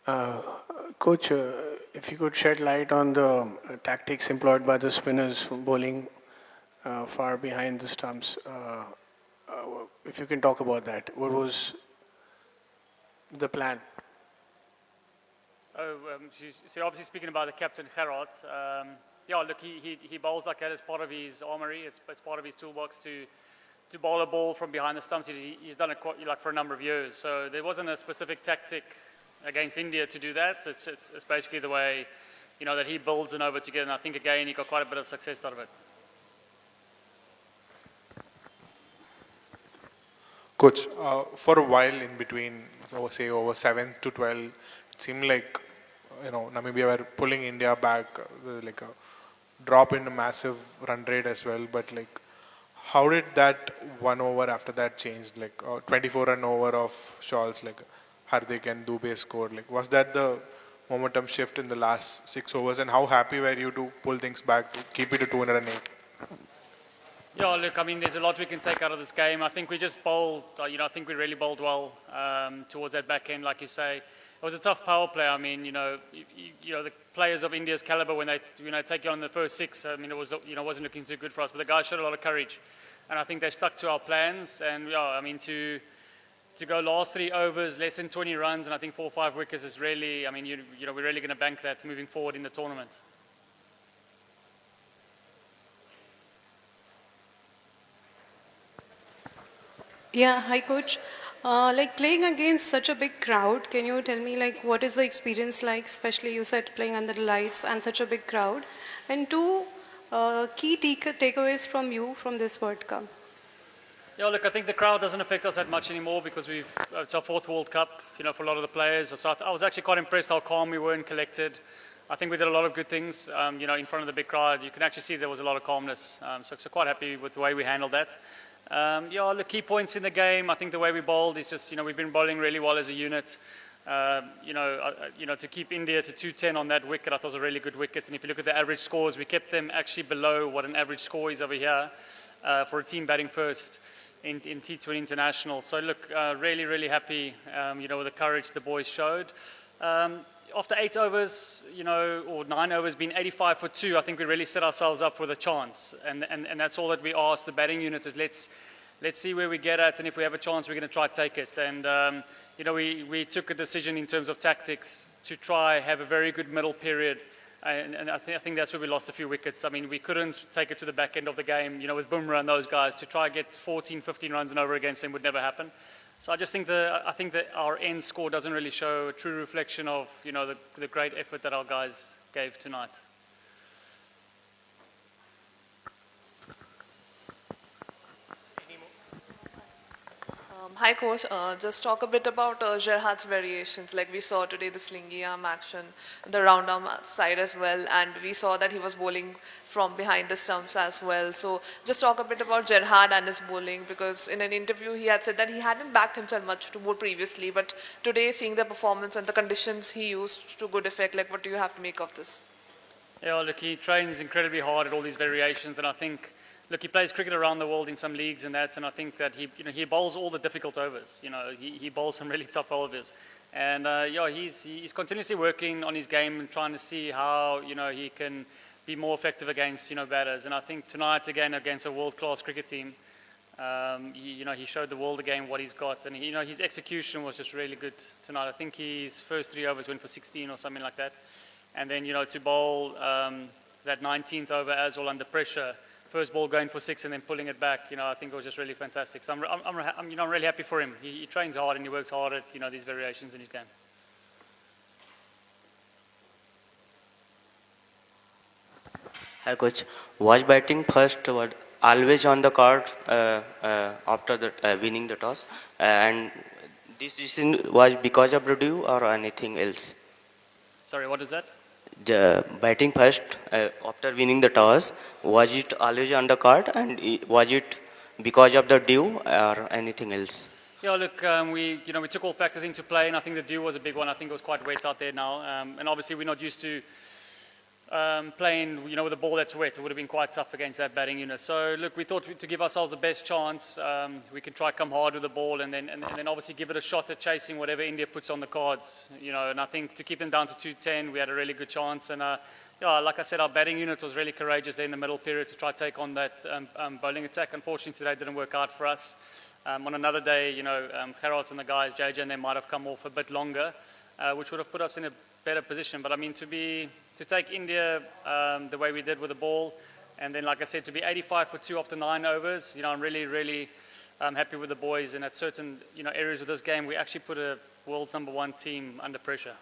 Uh, Coach, if you could shed light on the tactics employed by the spinners bowling far behind the stumps, if you can talk about that, what was the plan? Oh, so you're obviously speaking about the captain Gerard. Yeah, look, he bowls like that as part of his armory. It's part of his toolbox to bowl a ball from behind the stumps. He's done it quite, like for a number of years. So there wasn't a specific tactic against India to do that. It's basically the way, that he builds an over together. And I think again he got quite a bit of success out of it. Coach, for a while in between, so say over 7th to 12, it seemed like Namibia were pulling India back, like a drop in a massive run rate as well. But like, how did that 1 over after that change? Like 24 run over of Shaw's, like Hardik and Dubey scored. Like, was that the momentum shift in the last 6 overs? And how happy were you to pull things back to keep it to 208? Yeah, look, I mean, there's a lot we can take out of this game. I think we just bowled, I think we really bowled well towards that back end, like you say. It was a tough power play. I mean, the players of India's caliber, when they take you on the first six, I mean, it was, wasn't looking too good for us. But the guys showed a lot of courage. And I think they stuck to our plans. And, yeah, I mean, to go last 3 overs, less than 20 runs, and I think 4 or 5 wickets is really, I mean, we're really going to bank that moving forward in the tournament. Yeah, hi coach. Like playing against such a big crowd, can you tell me like what is the experience like, especially you said playing under the lights and such a big crowd? And two key takeaways from you from this World Cup. Yeah, look, I think the crowd doesn't affect us that much anymore because it's our 4th World Cup, for a lot of the players. So I was actually quite impressed how calm we were and collected. I think we did a lot of good things, in front of the big crowd. You can actually see there was a lot of calmness. So quite happy with the way we handled that. Yeah, the key points in the game, I think the way we bowled is just, we've been bowling really well as a unit. To keep India to 210 on that wicket, I thought was a really good wicket. And if you look at the average scores, we kept them actually below what an average score is over here for a team batting first in T20 International. So look, really, really happy, with the courage the boys showed. After 8 overs, or 9 overs, being 85 for 2, I think we really set ourselves up with a chance. And that's all that we asked the batting unit is let's see where we get at, and if we have a chance, we're going to try to take it. And, we took a decision in terms of tactics to try have a very good middle period. And I think that's where we lost a few wickets. I mean, we couldn't take it to the back end of the game, with Bumrah and those guys. To try and get 14, 15 runs and over against them would never happen. So I just think that our end score doesn't really show a true reflection of, the great effort that our guys gave tonight. Hi coach, just talk a bit about Gerhard's variations. Like we saw today the slingy arm action, the round arm side as well, and we saw that he was bowling from behind the stumps as well. So just talk a bit about Gerhard and his bowling, because in an interview he had said that he hadn't backed himself much to bowl previously, but today seeing the performance and the conditions he used to good effect, like what do you have to make of this? Yeah, look, he trains incredibly hard at all these variations, and I think, look, he plays cricket around the world in some leagues and that, and I think that he bowls all the difficult overs. He bowls some really tough overs, and he's continuously working on his game and trying to see how he can be more effective against batters. And I think tonight again against a world-class cricket team, he showed the world again what he's got, and his execution was just really good tonight. I think his first 3 overs went for 16 or something like that, and then to bowl that 19th over as well under pressure. First ball going for 6 and then pulling it back, I think it was just really fantastic. So I'm really happy for him. He trains hard and he works hard at these variations in his game. Hi coach, was batting first was always on the card after winning the toss, and this decision was because of the dew or anything else? Sorry, what is that? The batting first after winning the toss, was it always on the card, and was it because of the dew or anything else? Yeah, look, we took all factors into play, and I think the dew was a big one. I think it was quite wet out there now, and obviously we're not used to playing, with a ball that's wet. It would have been quite tough against that batting unit. So look, we thought to give ourselves the best chance, we can try come hard with the ball, and then obviously give it a shot at chasing whatever India puts on the cards. And I think to keep them down to 210, we had a really good chance. And like I said, our batting unit was really courageous there in the middle period to try to take on that bowling attack. Unfortunately, today it didn't work out for us. On another day, Gerard and the guys, JJ, and they might have come off a bit longer, which would have put us in a better position. But I mean, to take India the way we did with the ball, and then, like I said, to be 85 for 2 after 9 overs, I'm really, really happy with the boys. And at certain, areas of this game, we actually put a world's #1 team under pressure.